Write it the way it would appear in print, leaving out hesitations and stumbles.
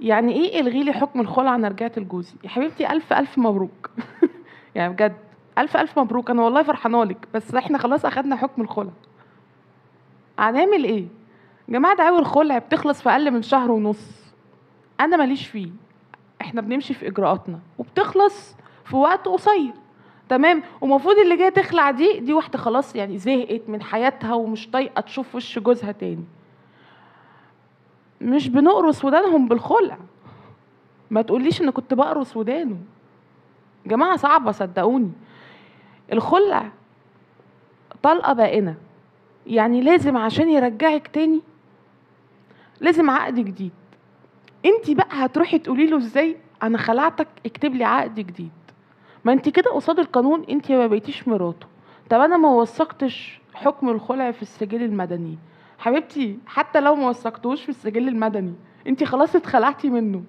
يعني ايه الغي لي حكم الخلع انا رجعت لجوزي؟ يا حبيبتي الف الف مبروك. يعني بجد الف الف مبروك، انا والله فرحانه لك، بس احنا خلاص اخدنا حكم الخلع. هنعمل ايه يا جماعه؟ دعاوى الخلع بتخلص في اقل من شهر ونص، انا ماليش فيه. احنا بنمشي في اجراءاتنا وبتخلص في وقت قصير، تمام. ومفروض اللي جايه تخلع دي واحده خلاص يعني زهقت من حياتها ومش طايقه تشوف وش جوزها تاني. مش بنقرص ودانهم بالخلع. ما تقوليش ان كنت بقرص ودانه. جماعه صعبه صدقوني. الخلع طلقه بائنه، يعني لازم عشان يرجعك تاني لازم عقد جديد. انتي بقى هتروحي تقولي له ازاي انا خلعتك اكتب لي عقد جديد؟ ما انتي كده قصاد القانون انتي ما بقيتيش مراته. طب انا ما وثقتش حكم الخلع في السجل المدني. حبيبتي حتى لو ما وثقتوش في السجل المدني انتي خلاص اتخلعتي منه.